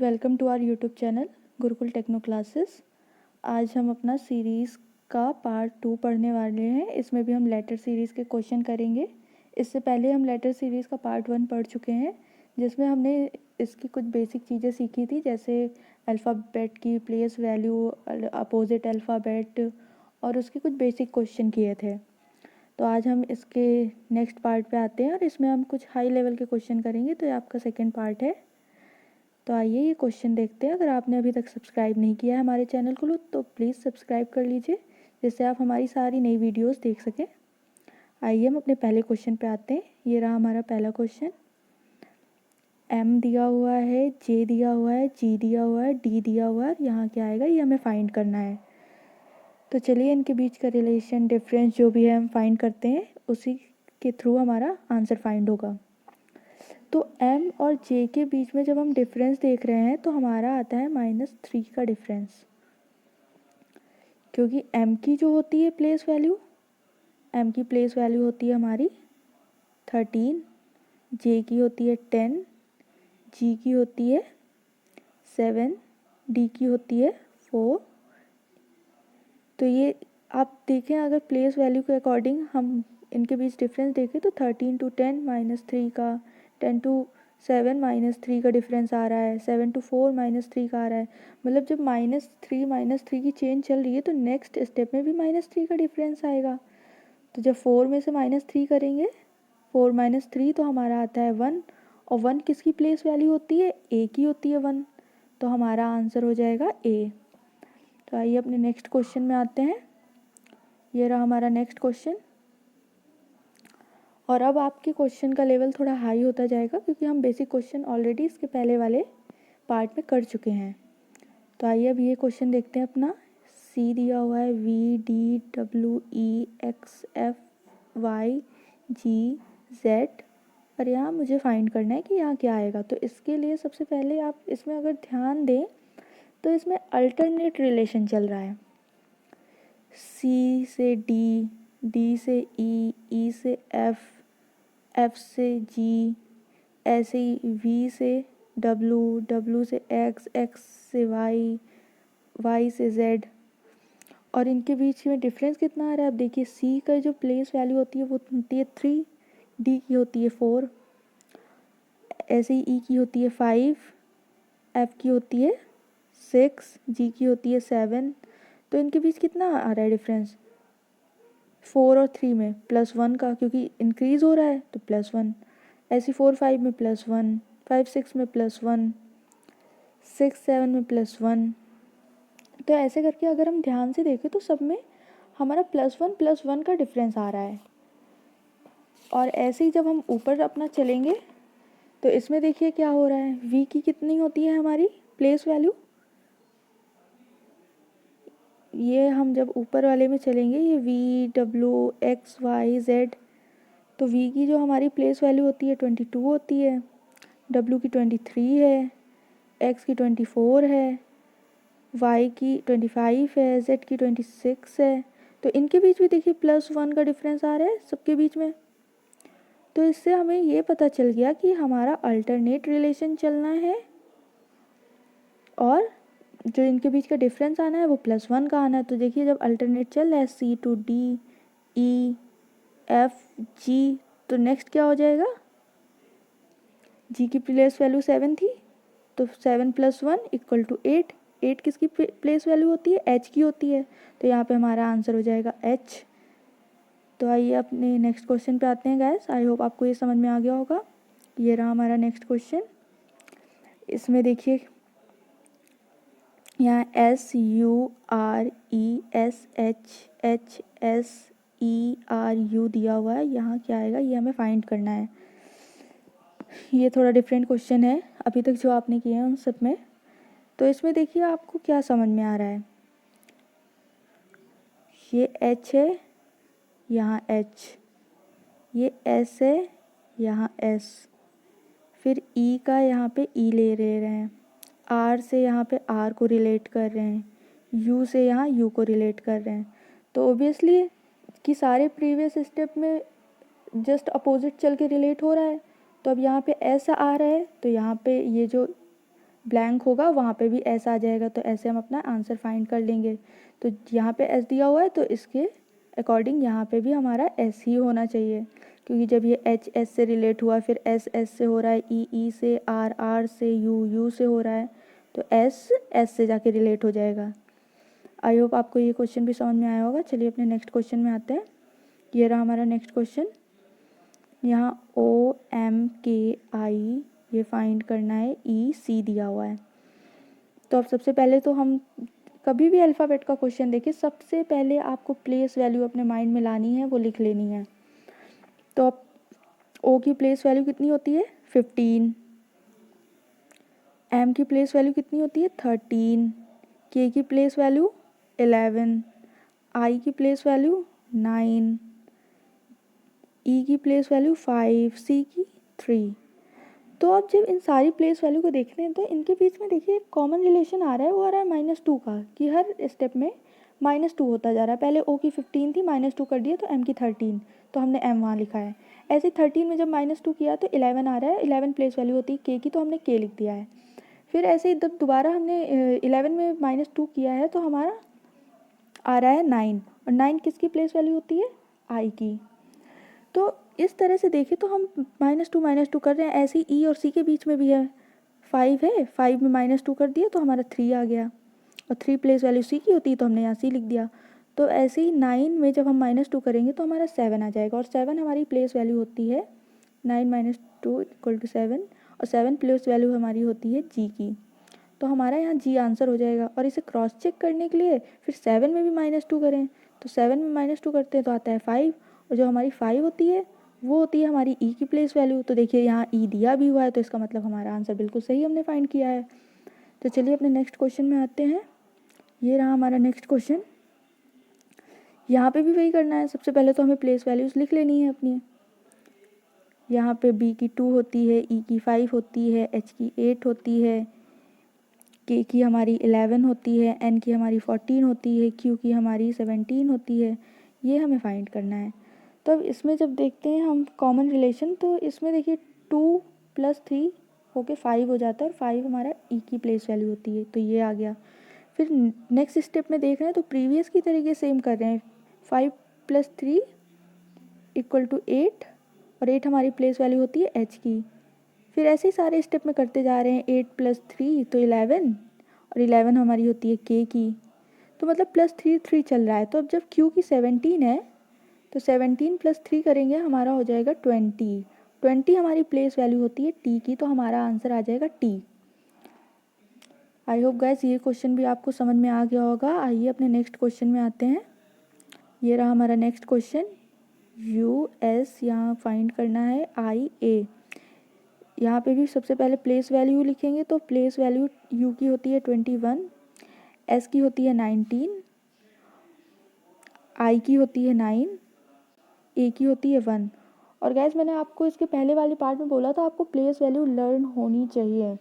Welcome to our YouTube channel Gurukul techno classes. आज हम अपना सीरीज़ का पार्ट 2 पढ़ने वाले हैं। इसमें भी हम लेटर सीरीज़ के क्वेश्चन करेंगे। इससे पहले हम लेटर सीरीज़ का पार्ट 1 पढ़ चुके हैं, जिसमें हमने इसकी कुछ बेसिक चीज़ें सीखी थी, जैसे अल्फ़ाबेट की प्लेस वैल्यू, अपोजिट अल्फ़ाबेट और उसके कुछ बेसिक क्वेश्चन किए थे। तो आज हम इसके नेक्स्ट पार्ट पे आते हैं और इसमें हम कुछ हाई लेवल के क्वेश्चन करेंगे। तो ये आपका सेकेंड पार्ट है। तो आइए ये क्वेश्चन देखते हैं। अगर आपने अभी तक सब्सक्राइब नहीं किया है हमारे चैनल को तो प्लीज़ सब्सक्राइब कर लीजिए, जिससे आप हमारी सारी नई वीडियोस देख सकें। आइए हम अपने पहले क्वेश्चन पे आते हैं। ये रहा हमारा पहला क्वेश्चन। एम दिया हुआ है, जे दिया हुआ है, जी दिया हुआ है, डी दिया हुआ है। यहाँ क्या आएगा ये हमें फाइंड करना है। तो चलिए इनके बीच का रिलेशन, डिफरेंस जो भी है हम फाइंड करते हैं, उसी के थ्रू हमारा आंसर फाइंड होगा। तो m और j के बीच में जब हम डिफरेंस देख रहे हैं तो हमारा आता है -3 का डिफरेंस, क्योंकि m की जो होती है प्लेस वैल्यू, m की प्लेस वैल्यू होती है हमारी 13, j की होती है 10, g की होती है 7, d की होती है 4। तो ये आप देखें, अगर प्लेस वैल्यू के अकॉर्डिंग हम इनके बीच डिफरेंस देखें तो 13 to 10 -3 का, 10 to 7 -3 का डिफरेंस आ रहा है, 7 to 4 -3 का आ रहा है। मतलब जब -3 की चेंज चल रही है तो नेक्स्ट स्टेप में भी -3 का डिफरेंस आएगा। तो जब 4 में से -3 करेंगे, 4 - 3 तो हमारा आता है 1। और 1 किसकी प्लेस वैल्यू होती है? ए की होती है 1। तो हमारा आंसर हो जाएगा ए। तो आइए अपने नेक्स्ट क्वेश्चन में आते हैं। ये रहा हमारा नेक्स्ट क्वेश्चन। और अब आपके क्वेश्चन का लेवल थोड़ा हाई होता जाएगा, क्योंकि हम बेसिक क्वेश्चन ऑलरेडी इसके पहले वाले पार्ट में कर चुके हैं। तो आइए अब ये क्वेश्चन देखते हैं अपना। सी दिया हुआ है, V, D, W, E, X, F, Y, G, Z. और यहाँ मुझे फाइंड करना है कि यहाँ क्या आएगा। तो इसके लिए सबसे पहले आप इसमें अगर ध्यान दें तो इसमें अल्टरनेट रिलेशन चल रहा है। सी से डी, डी से ई, ई से एफ, एफ से जी, ऐसे ही वी से डब्लू, डब्लू से एक्स, एक्स से वाई, वाई से जेड। और इनके बीच में डिफरेंस कितना आ रहा है? अब देखिए, सी का जो प्लेस वैल्यू होती है वो होती है 3, डी की होती है 4, ऐसे ही ई की होती है 5, एफ की होती है 6, जी की होती है 7। तो इनके बीच कितना आ रहा है डिफरेंस? 4 और 3 में +1 का, क्योंकि इंक्रीज हो रहा है तो +1। ऐसे 4, 5 में +1, 5, 6 में +1, 6, 7 में +1। तो ऐसे करके अगर हम ध्यान से देखें तो सब में हमारा +1 का डिफरेंस आ रहा है। और ऐसे ही जब हम ऊपर अपना चलेंगे तो इसमें देखिए क्या हो रहा है। वी की कितनी होती है हमारी प्लेस वैल्यू? ये हम जब ऊपर वाले में चलेंगे, ये V, W, X, Y, Z, तो वी की जो हमारी प्लेस वैल्यू होती है 22 होती है, डब्ल्यू की 23 है, एक्स की 24 है, वाई की 25 है, जेड की 26 है। तो इनके बीच भी देखिए +1 का डिफरेंस आ रहा है सबके बीच में। तो इससे हमें ये पता चल गया कि हमारा अल्टरनेट रिलेशन चलना है और जो इनके बीच का डिफरेंस आना है वो +1 का आना है। तो देखिए जब अल्टरनेट चल रहा है सी टू डी, ई, एफ, जी, तो नेक्स्ट क्या हो जाएगा? जी की प्लेस वैल्यू 7 थी, तो 7 + 1 = 8। 8 किसकी प्लेस वैल्यू होती है? एच की होती है। तो यहाँ पे हमारा आंसर हो जाएगा एच। तो आइए अपने नेक्स्ट क्वेश्चन पे आते हैं गाइस। आई होप आपको ये समझ में आ गया होगा। ये रहा हमारा नेक्स्ट क्वेश्चन। इसमें देखिए यहाँ SURESHHSERU दिया हुआ है। यहाँ क्या आएगा ये हमें फाइंड करना है। ये थोड़ा डिफरेंट क्वेश्चन है अभी तक जो आपने किए हैं उन सब में। तो इसमें देखिए आपको क्या समझ में आ रहा है। ये H है, यहाँ H, ये S है, यहाँ S, फिर E का यहाँ पे E ले रहे हैं, R से यहाँ पे R को रिलेट कर रहे हैं, U से यहाँ U को रिलेट कर रहे हैं। तो ओबियसली कि सारे प्रीवियस स्टेप में जस्ट अपोजिट चल के रिलेट हो रहा है। तो अब यहाँ पे S आ रहा है तो यहाँ पे ये जो ब्लैंक होगा वहाँ पे भी एस आ जाएगा, तो ऐसे हम अपना आंसर फाइंड कर लेंगे। तो यहाँ पे एस दिया हुआ है तो इसके अकॉर्डिंग यहाँ पे भी हमारा एस ही होना चाहिए, क्योंकि जब ये एच एस से रिलेट हुआ, फिर एस एस से हो रहा है, ई से, आर आर से, यू से हो रहा है, तो एस एस से जाके रिलेट हो जाएगा। आई होप आपको ये क्वेश्चन भी समझ में आया होगा। चलिए अपने नेक्स्ट क्वेश्चन में आते हैं। ये रहा हमारा नेक्स्ट क्वेश्चन। यहाँ ओ एम के आई ये फाइंड करना है, ई सी दिया हुआ है। तो अब सबसे पहले तो हम कभी भी अल्फ़ाबेट का क्वेश्चन देखिए, सबसे पहले आपको प्लेस वैल्यू अपने माइंड में लानी है, वो लिख लेनी है। तो अब ओ की प्लेस वैल्यू कितनी होती है 15, एम की प्लेस वैल्यू कितनी होती है 13, के की प्लेस वैल्यू 11, आई की प्लेस वैल्यू 9, ई की प्लेस वैल्यू 5, सी की 3। तो अब जब इन सारी प्लेस वैल्यू को देखते हैं तो इनके बीच में देखिए एक कॉमन रिलेशन आ रहा है, वो आ रहा है -2 का, कि हर स्टेप में -2 होता जा रहा है। पहले ओ की 15 थी, -2 कर दिया तो एम की 13, तो हमने एम वहाँ लिखा है। ऐसे 13 में जब -2 किया तो 11 आ रहा है, 11 प्लेस वैल्यू होती है के की, तो हमने के लिख दिया है। फिर ऐसे ही जब दोबारा हमने 11 में -2 किया है तो हमारा आ रहा है 9, और 9 किसकी प्लेस वैल्यू होती है आई की। तो इस तरह से देखें तो हम -2 कर रहे हैं। ऐसे ही ई और सी के बीच में भी है, 5 है, 5 में -2 कर दिया तो हमारा 3 आ गया, और 3 प्लेस वैल्यू सी की होती है तो हमने यहाँ सी लिख दिया। तो ऐसे ही 9 में जब हम -2 करेंगे तो हमारा 7 आ जाएगा, और 7 हमारी प्लेस वैल्यू होती है 9 - 2 = 7, और 7 प्लेस वैल्यू हमारी होती है जी की। तो हमारा यहाँ जी आंसर हो जाएगा। और इसे क्रॉस चेक करने के लिए फिर 7 में भी -2 करें, तो 7 में -2 करते हैं तो आता है 5, और जो हमारी 5 होती है वो होती है हमारी ई की प्लेस वैल्यू। तो देखिए यहाँ ई दिया भी हुआ है, तो इसका मतलब हमारा आंसर बिल्कुल सही हमने फाइंड किया है। तो चलिए अपने नेक्स्ट क्वेश्चन में आते हैं। ये रहा हमारा नेक्स्ट क्वेश्चन। यहाँ पे भी वही करना है, सबसे पहले तो हमें प्लेस वैल्यूज़ लिख लेनी है अपनी। यहाँ पे बी की 2 होती है, ई की 5 होती है, एच की 8 होती है, के की हमारी 11 होती है, एन की हमारी 14 होती है, क्यू की हमारी 17 होती है। ये हमें फाइंड करना है। तो अब इसमें जब देखते हैं हम कॉमन रिलेशन, तो इसमें देखिए 2 + 3 होके 5 हो जाता है, और 5 हमारा ई की प्लेस वैल्यू होती है, तो ये आ गया। फिर नेक्स्ट स्टेप में देख रहे हैं तो प्रीवियस की तरीके सेम कर रहे हैं, 5 + 3 = 8, और 8 हमारी प्लेस वैल्यू होती है एच की। फिर ऐसे ही सारे स्टेप में करते जा रहे हैं, 8 + 3 तो 11, और 11 हमारी होती है के की। तो मतलब +3 3 चल रहा है। तो अब जब क्यू की 17 है तो 17 + 3 करेंगे, हमारा हो जाएगा 20। 20 हमारी प्लेस वैल्यू होती है टी की, तो हमारा आंसर आ जाएगा टी। आई होप गाइस ये क्वेश्चन भी आपको समझ में आ गया होगा। आइए अपने नेक्स्ट क्वेश्चन में आते हैं। ये रहा हमारा नेक्स्ट क्वेश्चन। यू एस यहाँ फाइंड करना है आई ए। यहाँ पे भी सबसे पहले प्लेस वैल्यू लिखेंगे, तो प्लेस वैल्यू यू की होती है 21, एस की होती है 19, आई की होती है 9, ए की होती है 1। और गैस मैंने आपको इसके पहले वाले पार्ट में बोला था आपको प्लेस वैल्यू लर्न होनी चाहिए,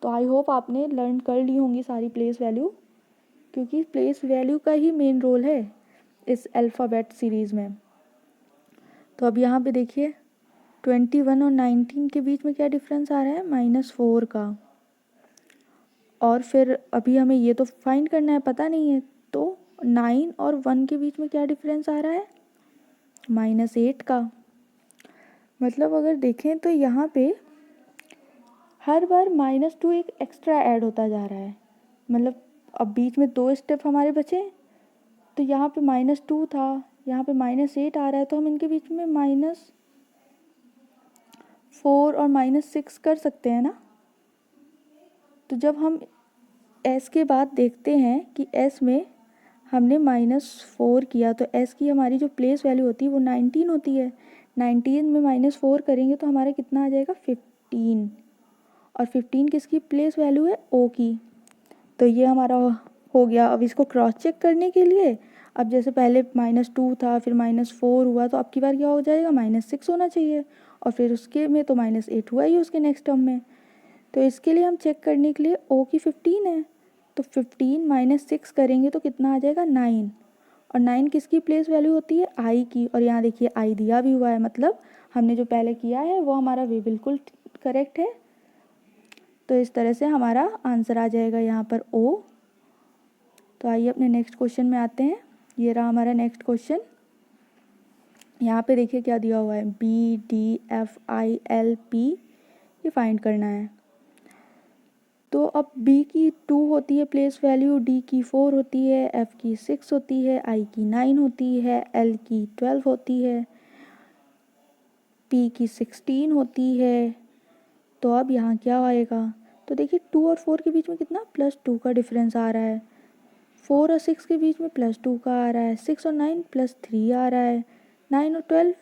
तो आई होप आपने लर्न कर ली होंगी सारी प्लेस वैल्यू, क्योंकि प्लेस वैल्यू का ही मेन रोल है इस अल्फ़ाबेट सीरीज़ में। तो अब यहाँ पे देखिए 21 और 19 के बीच में क्या डिफरेंस आ रहा है, -4 का। और फिर अभी हमें ये तो फाइंड करना है, पता नहीं है, तो 9 और 1 के बीच में क्या डिफरेंस आ रहा है, -8 का। मतलब अगर देखें तो यहाँ पे हर बार -2 एक एक्स्ट्रा ऐड होता जा रहा है। मतलब अब बीच में 2 स्टेप हमारे बचे, तो यहाँ पे -2 था, यहाँ पे -8 आ रहा है, तो हम इनके बीच में -4 और -6 कर सकते हैं ना। तो जब हम एस के बाद देखते हैं कि एस में हमने -4 किया, तो एस की हमारी जो प्लेस वैल्यू होती है वो 19 होती है। 19 में -4 करेंगे तो हमारा कितना आ जाएगा 15, और 15 किसकी प्लेस वैल्यू है ओ की। तो ये हमारा हो गया। अब इसको क्रॉस चेक करने के लिए, अब जैसे पहले -2 था, फिर -4 हुआ, तो अब की बार क्या हो जाएगा, -6 होना चाहिए, और फिर उसके में तो -8 हुआ ही उसके नेक्स्ट टर्म में। तो इसके लिए हम चेक करने के लिए ओ की 15 है, तो 15 - 6 करेंगे तो कितना आ जाएगा 9, और 9 किसकी प्लेस वैल्यू होती है आई की। और यहाँ देखिए आई दिया भी हुआ है, मतलब हमने जो पहले किया है वो हमारा वे बिल्कुल करेक्ट है। तो इस तरह से हमारा आंसर आ जाएगा यहाँ पर ओ। तो आइए अपने नेक्स्ट क्वेश्चन में आते हैं। ये रहा हमारा नेक्स्ट क्वेश्चन। यहाँ पे देखिए क्या दिया हुआ है, B D F I L P, ये फाइंड करना है। तो अब बी की 2 होती है प्लेस वैल्यू, डी की 4 होती है, एफ की 6 होती है, आई की 9 होती है, एल की 12 होती है, पी की 16 होती है। तो अब यहाँ क्या आएगा, तो देखिए 2 और 4 के बीच में कितना +2 का डिफरेंस आ रहा है, 4 और 6 के बीच में +2 का आ रहा है, 6 और 9 +3 आ रहा है, 9 और 12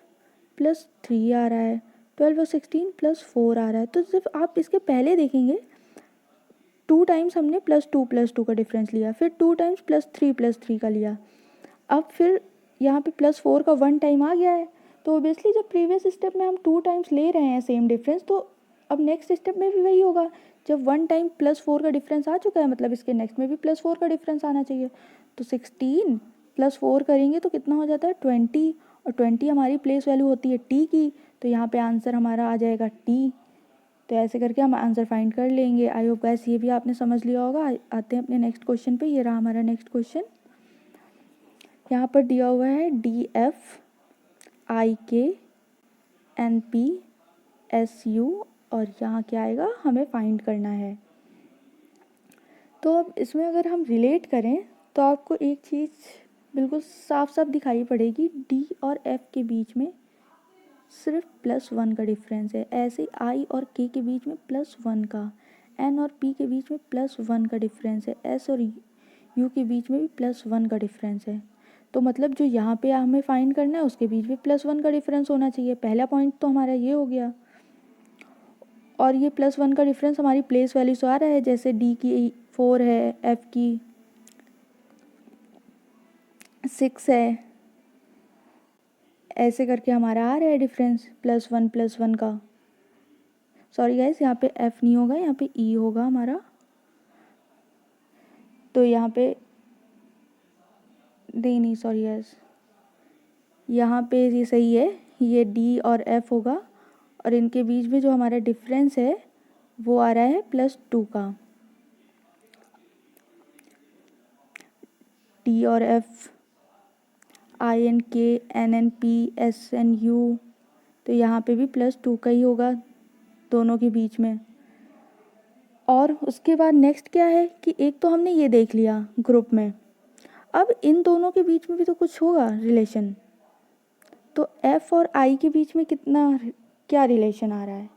+3 आ रहा है, 12 और 16 +4 आ रहा है। तो सिर्फ आप इसके पहले देखेंगे 2 टाइम्स हमने +2 का डिफरेंस लिया, फिर 2 टाइम्स +3 का लिया, अब फिर यहाँ पे +4 का 1 टाइम आ गया है। तो ओबियसली जब प्रीवियस स्टेप में हम 2 टाइम्स ले रहे हैं सेम डिफरेंस, तो अब नेक्स्ट स्टेप में भी वही होगा। जब 1 टाइम +4 का डिफरेंस आ चुका है, मतलब इसके नेक्स्ट में भी +4 का डिफरेंस आना चाहिए। तो 16 +4 करेंगे तो कितना हो जाता है 20, और 20 हमारी प्लेस वैल्यू होती है टी की, तो यहाँ पे आंसर हमारा आ जाएगा टी। तो ऐसे करके हम आंसर फाइंड कर लेंगे। आई होप गाइस ये भी आपने समझ लिया होगा। आते हैं अपने नेक्स्ट क्वेश्चन पे। ये रहा हमारा नेक्स्ट क्वेश्चन। यहाँ पर दिया हुआ है डी एफ आई के एन पी एस यू, और यहाँ क्या आएगा हमें फाइंड करना है। तो अब इसमें अगर हम रिलेट करें तो आपको एक चीज़ बिल्कुल साफ साफ दिखाई पड़ेगी, डी और एफ के बीच में सिर्फ +1 का डिफरेंस है। ऐसे आई और के बीच में +1 का, एन और पी के बीच में +1 का डिफरेंस है, एस और यू के बीच में भी +1 का डिफरेंस है। तो मतलब जो यहाँ पे हमें फाइंड करना है उसके बीच में +1 का डिफरेंस होना चाहिए। पहला पॉइंट तो हमारा ये हो गया। और ये +1 का डिफरेंस हमारी प्लेस वैल्यू से आ रहा है, जैसे डी की 4 है, एफ की 6 है, ऐसे करके हमारा आ रहा है डिफरेंस +1 का। सॉरी गाइस, यहाँ पे एफ नहीं होगा, यहाँ पे ई होगा हमारा। तो यहाँ पे नहीं सॉरी गाइस, यहाँ पे ये सही है, ये डी और एफ होगा, और इनके बीच में जो हमारा डिफरेंस है वो आ रहा है +2 का। डी और F, I N K, N N P, S N U, तो यहाँ पे भी +2 का ही होगा दोनों के बीच में। और उसके बाद नेक्स्ट क्या है कि एक तो हमने ये देख लिया ग्रुप में, अब इन दोनों के बीच में भी तो कुछ होगा रिलेशन। तो एफ और आई के बीच में क्या रिलेशन आ रहा है,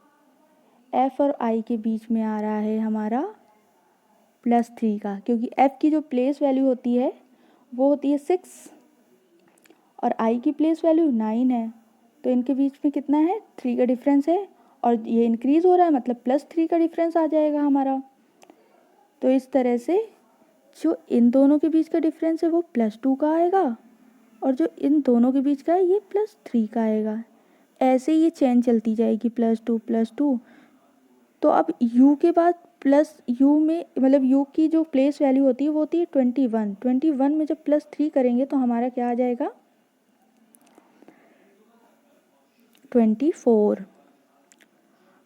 एफ और आई के बीच में आ रहा है हमारा +3 का, क्योंकि एफ की जो प्लेस वैल्यू होती है वो होती है 6 और आई की प्लेस वैल्यू 9 है। तो इनके बीच में कितना है 3 का डिफरेंस है, और ये इंक्रीज़ हो रहा है, मतलब +3 का डिफरेंस आ जाएगा हमारा। तो इस तरह से जो इन दोनों के बीच का डिफरेंस है वो +2 का आएगा, और जो इन दोनों के बीच का है ये +3 का आएगा। ऐसे ही ये चेन चलती जाएगी +2 तो अब u के बाद प्लस u में, मतलब u की जो प्लेस वैल्यू होती है वो होती है 21 में जब +3 करेंगे तो हमारा क्या आ जाएगा 24।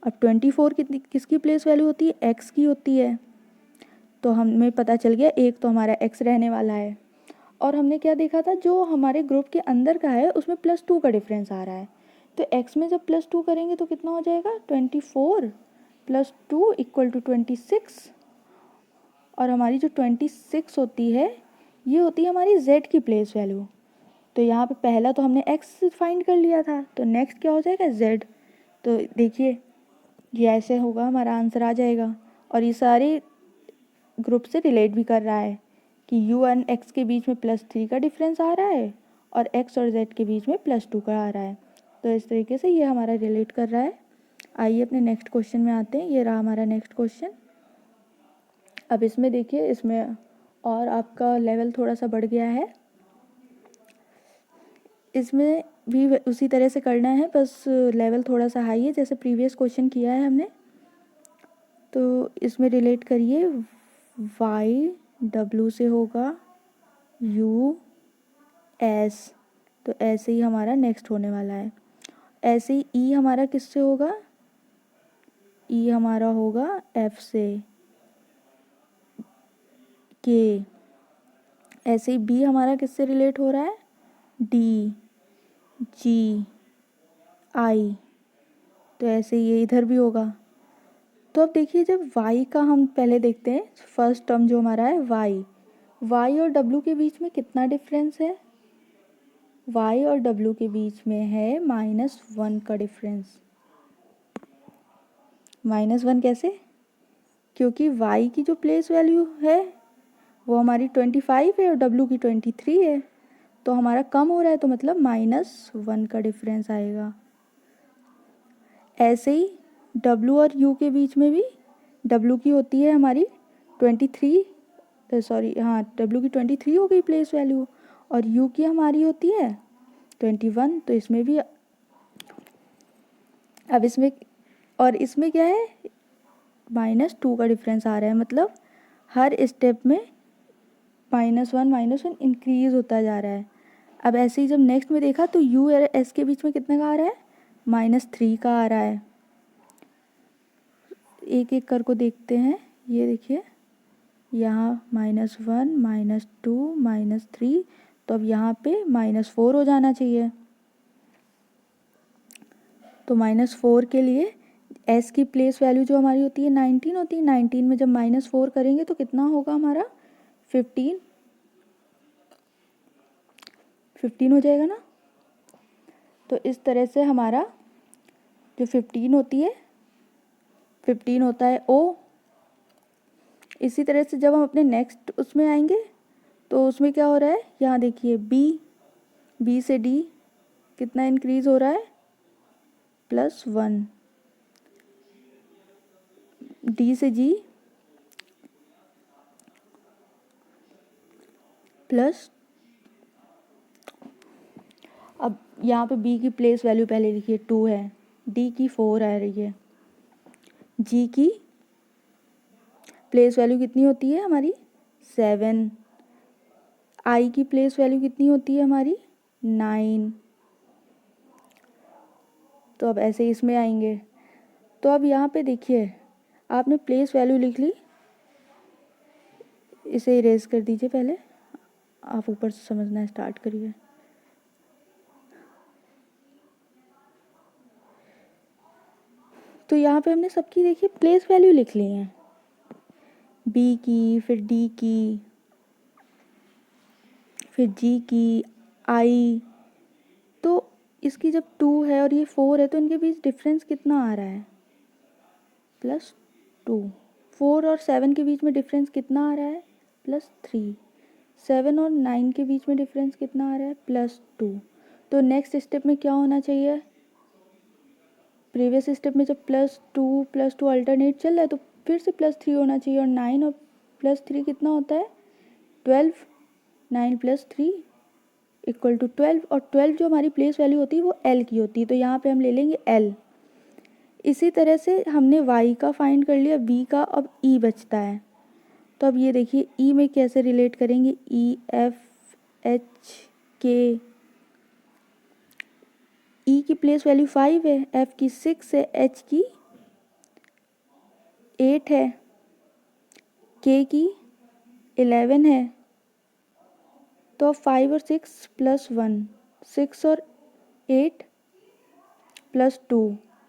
अब 24 किसकी प्लेस वैल्यू होती है, x की होती है। तो हमें पता चल गया एक तो हमारा x रहने वाला है, और हमने क्या देखा था जो हमारे ग्रुप के अंदर का है उसमें +2 का डिफरेंस आ रहा है। तो x में जब +2 करेंगे तो कितना हो जाएगा 24 + 2 = 26, और हमारी जो 26 होती है ये होती है हमारी z की प्लेस वैल्यू। तो यहाँ पे पहला तो हमने x फाइंड कर लिया था, तो नेक्स्ट क्या हो जाएगा z। तो देखिए ये ऐसे होगा, हमारा आंसर आ जाएगा। और ये सारे ग्रुप से रिलेट भी कर रहा है कि u और x के बीच में +3 का डिफरेंस आ रहा है और x और z के बीच में +2 का आ रहा है। तो इस तरीके से ये हमारा रिलेट कर रहा है। आइए अपने नेक्स्ट क्वेश्चन में आते हैं। ये रहा हमारा नेक्स्ट क्वेश्चन। अब इसमें देखिए, इसमें और आपका लेवल थोड़ा सा बढ़ गया है। इसमें भी उसी तरह से करना है, बस लेवल थोड़ा सा हाई है जैसे प्रीवियस क्वेश्चन किया है हमने। तो इसमें रिलेट करिए, y w से होगा u s, तो ऐसे ही हमारा नेक्स्ट होने वाला है। ऐसे ही e हमारा किससे होगा, ई हमारा होगा एफ से के। ऐसे ही बी हमारा किससे रिलेट हो रहा है, डी, जी, आई। तो ऐसे ये इधर भी होगा। तो अब देखिए जब y का हम पहले देखते हैं, फर्स्ट टर्म जो हमारा है y और w के बीच में कितना डिफरेंस है, y और w के बीच में है -1 का डिफरेंस। -1 कैसे, क्योंकि y की जो प्लेस वैल्यू है वो हमारी 25 है और w की 23 है, तो हमारा कम हो रहा है, तो मतलब -1 का डिफरेंस आएगा। ऐसे ही w और u के बीच में भी, w की होती है हमारी 23, w की 23 हो गई प्लेस वैल्यू, और u की हमारी होती है 21। तो इसमें भी अब इसमें और इसमें क्या है, -2 का डिफरेंस आ रहा है, मतलब हर स्टेप में -1 इंक्रीज होता जा रहा है। अब ऐसे ही जब नेक्स्ट में देखा तो u और s के बीच में कितने का आ रहा है, -3 का आ रहा है। एक एक कर को देखते हैं, ये देखिए यहाँ -1 -2 -3, तो अब यहाँ पे -4 हो जाना चाहिए। तो -4 के लिए s की प्लेस वैल्यू जो हमारी होती है 19 होती है, 19 में जब -4 करेंगे तो कितना होगा हमारा 15 हो जाएगा ना। तो इस तरह से हमारा जो 15 होती है, 15 होता है O। इसी तरह से जब हम अपने नेक्स्ट उसमें आएंगे तो उसमें क्या हो रहा है, यहाँ देखिए B से D कितना इंक्रीज हो रहा है, +1, D से G प्लस, अब यहाँ पे B की प्लेस वैल्यू पहले लिखिए 2 है, D की 4 आ रही है, G की प्लेस वैल्यू कितनी होती है हमारी 7, I की प्लेस वैल्यू कितनी होती है हमारी 9। तो अब ऐसे इसमें आएंगे, तो अब यहाँ पे देखिए आपने प्लेस वैल्यू लिख ली, इसे इरेज कर दीजिए, पहले आप ऊपर से समझना स्टार्ट करिए। तो यहाँ पे हमने सबकी देखिए प्लेस वैल्यू लिख ली है, B की, फिर D की, फिर G की, I। तो इसकी जब 2 है और ये 4 है तो इनके बीच डिफरेंस कितना आ रहा है, +2। 4 और 7 के बीच में डिफरेंस कितना आ रहा है, +3। 7 और 9 के बीच में डिफरेंस कितना आ रहा है, +2। तो नेक्स्ट स्टेप में क्या होना चाहिए, प्रीवियस स्टेप में जब +2 अल्टरनेट चल रहा है तो फिर से +3 होना चाहिए, और 9 और +3 कितना होता है 12, 9 + 3 = 12, और 12 जो हमारी प्लेस वैल्यू होती है वो L की होती है, तो यहाँ पे हम ले लेंगे L। इसी तरह से हमने y का फाइंड कर लिया, b का अब e बचता है। तो अब ये देखिए e में कैसे रिलेट करेंगे, E F H K, E की प्लेस वैल्यू 5 है, F की 6 है, H की 8 है, K की 11 है। तो 5 और 6 +1, 6 और 8 +2,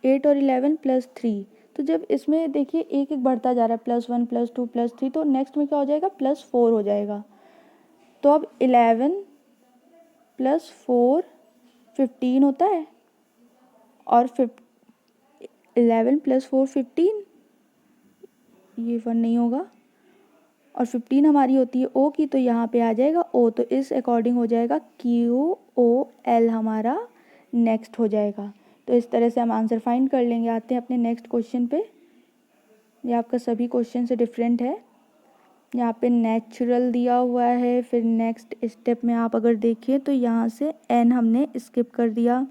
8 और 11 +3। तो जब इसमें देखिए एक एक बढ़ता जा रहा है, +1 +2 +3, तो नेक्स्ट में क्या हो जाएगा, +4 हो जाएगा। तो अब 11 + 4 15 होता है, और 11 + 4 15, ये 1 नहीं होगा, और 15 हमारी होती है O की, तो यहाँ पे आ जाएगा O। तो इस अकॉर्डिंग हो जाएगा QOL हमारा नेक्स्ट हो जाएगा। तो इस तरह से हम आंसर फाइंड कर लेंगे। आते हैं अपने नेक्स्ट क्वेश्चन पे। ये आपका सभी क्वेश्चन से डिफरेंट है। यहाँ पे नेचुरल दिया हुआ है, फिर नेक्स्ट स्टेप में आप अगर देखिए तो यहाँ से N हमने स्किप कर दिया।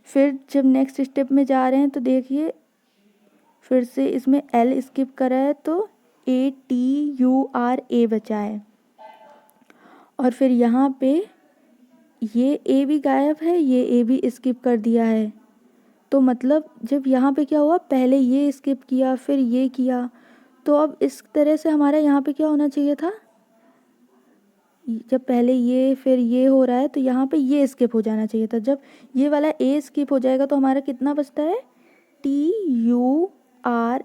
फिर जब नेक्स्ट स्टेप में जा रहे हैं तो देखिए फिर से इसमें L स्किप करा है, तो ATURA बचा है, और फिर यहाँ पे ये A भी गायब है, ये A भी स्किप कर दिया है, तो मतलब जब यहाँ पे क्या हुआ, पहले ये स्किप किया फिर ये किया, तो अब इस तरह से हमारा यहाँ पे क्या होना चाहिए था, जब पहले ये फिर ये हो रहा है तो यहाँ पे ये स्किप हो जाना चाहिए था। जब ये वाला ए स्किप हो जाएगा तो हमारा कितना बचता है, TURA।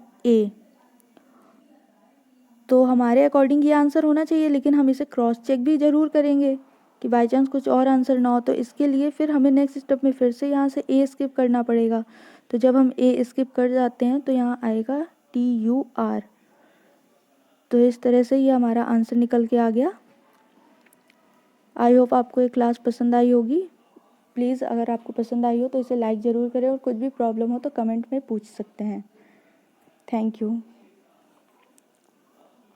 तो हमारे अकॉर्डिंग ये आंसर होना चाहिए, लेकिन हम इसे क्रॉस चेक भी ज़रूर करेंगे कि बाई चांस कुछ और आंसर ना हो। तो इसके लिए फिर हमें नेक्स्ट स्टेप में फिर से यहाँ से ए स्किप करना पड़ेगा। तो जब हम ए स्किप कर जाते हैं तो यहाँ आएगा TUR। तो इस तरह से ये हमारा आंसर निकल के आ गया। आई होप आपको ये क्लास पसंद आई होगी। प्लीज़ अगर आपको पसंद आई हो तो इसे लाइक ज़रूर करें, और कुछ भी प्रॉब्लम हो तो कमेंट में पूछ सकते हैं। Thank you.